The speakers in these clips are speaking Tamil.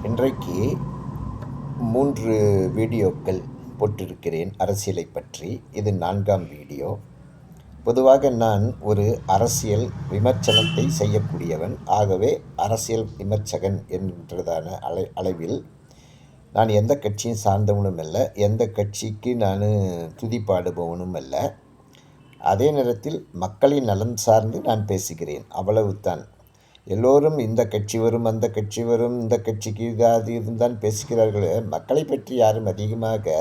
இன்றைக்கு 3 வீடியோக்கள் போட்டிருக்கிறேன் அரசியலை பற்றி. இது 4ஆம் வீடியோ. பொதுவாக நான் ஒரு அரசியல் விமர்சனத்தை செய்யக்கூடியவன். ஆகவே அரசியல் விமர்சகன் என்றதான அளவில் நான் எந்த கட்சியும் சார்ந்தவனும் அல்ல, எந்த கட்சிக்கு நான் துதிப்பாடுபவனும் அல்ல. அதே நேரத்தில் மக்களின் நலன் சார்ந்து நான் பேசுகிறேன், அவ்வளவுதான். எல்லோரும் இந்த கட்சி வரும், அந்த கட்சி வரும், இந்த கட்சிக்கு இது அது இதுதான் பேசுகிறார்களே. மக்களை பற்றி யாரும் அதிகமாக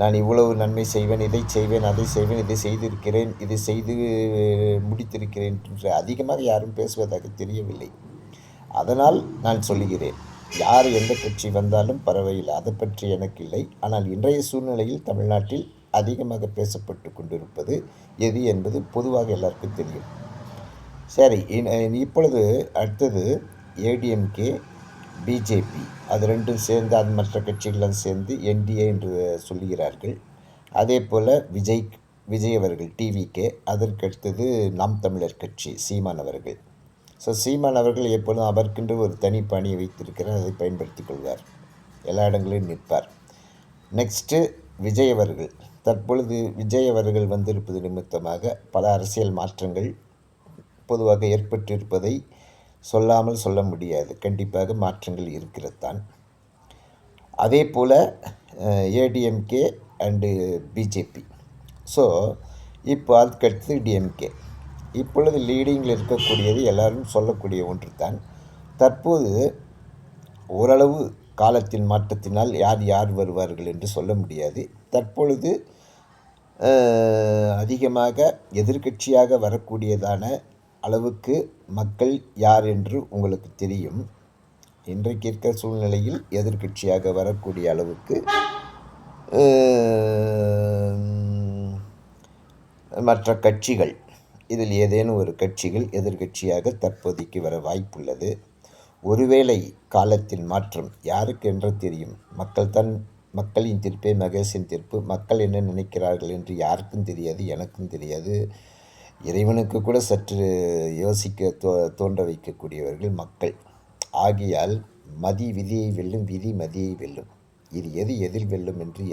நான் இவ்வளவு நன்மை செய்வேன், இதை செய்வேன், அதை செய்வேன், இதை செய்திருக்கிறேன், இதை செய்து முடித்திருக்கிறேன் என்று அதிகமாக யாரும் பேசுவதாக தெரியவில்லை. அதனால் நான் சொல்லுகிறேன், யார் எந்த கட்சி வந்தாலும் பரவாயில்லை, அதை பற்றி எனக்கு இல்லை. ஆனால் இன்றைய சூழ்நிலையில் தமிழ்நாட்டில் அதிகமாக பேசப்பட்டு கொண்டிருப்பது எது என்பது பொதுவாக எல்லாருக்கும் தெரியும். சரி, இப்பொழுது அடுத்தது ஏடிஎம்கே, பிஜேபி அது ரெண்டும் சேர்ந்து, அது மற்ற கட்சிகளும் சேர்ந்து என்டிஏ என்று சொல்லுகிறார்கள். அதே போல் விஜய் அவர்கள் டிவிகே, அதற்கடுத்தது நாம் தமிழர் கட்சி சீமான் அவர்கள். ஸோ சீமான் அவர்கள் எப்பொழுதும் அவருக்கென்று ஒரு தனி பணியை வைத்திருக்கிறார், அதை பயன்படுத்தி கொள்வார், எல்லா இடங்களிலும் நிற்பார். நெக்ஸ்ட்டு விஜய் அவர்கள். தற்பொழுது விஜய் அவர்கள் வந்திருப்பது நிமித்தமாக பல அரசியல் மாற்றங்கள் பொதுவாக ஏற்பட்டிருப்பதை சொல்லாமல் சொல்ல முடியாது. கண்டிப்பாக மாற்றங்கள் இருக்கிறது தான். அதே போல் ஏடிஎம்கே அண்டு பிஜேபி. ஸோ இப்போ அதுக்கடுத்து டிஎம்கே. இப்பொழுது லீடிங்கில் இருக்கக்கூடியது எல்லாரும் சொல்லக்கூடிய ஒன்று தான். தற்போது ஓரளவு காலத்தின் மாற்றத்தினால் யார் யார் வருவார்கள் என்று சொல்ல முடியாது. தற்பொழுது அதிகமாக எதிர்க்கட்சியாக வரக்கூடியதான அளவுக்கு மக்கள் யார் என்று உங்களுக்கு தெரியும். இன்றைக்கு இருக்கிற சூழ்நிலையில் எதிர்க்கட்சியாக வரக்கூடிய அளவுக்கு மற்ற கட்சிகள், இதில் ஏதேனும் ஒரு கட்சிகள் எதிர்க்கட்சியாக தற்போதைக்கு வர வாய்ப்புள்ளது. ஒருவேளை காலத்தின் மாற்றம் யாருக்கு என்று தெரியும். மக்களின் தீர்ப்பே மகேஷின் தீர்ப்பு. மக்கள் என்ன நினைக்கிறார்கள் என்று யாருக்கும் தெரியாது, எனக்கும் தெரியாது. இறைவனுக்கு கூட சற்று யோசிக்க தோன்ற வைக்கக்கூடியவர்கள் மக்கள். ஆகையால் மதி விதியை வெல்லும், விதி மதியை வெல்லும். இது எதில் வெல்லும் என்று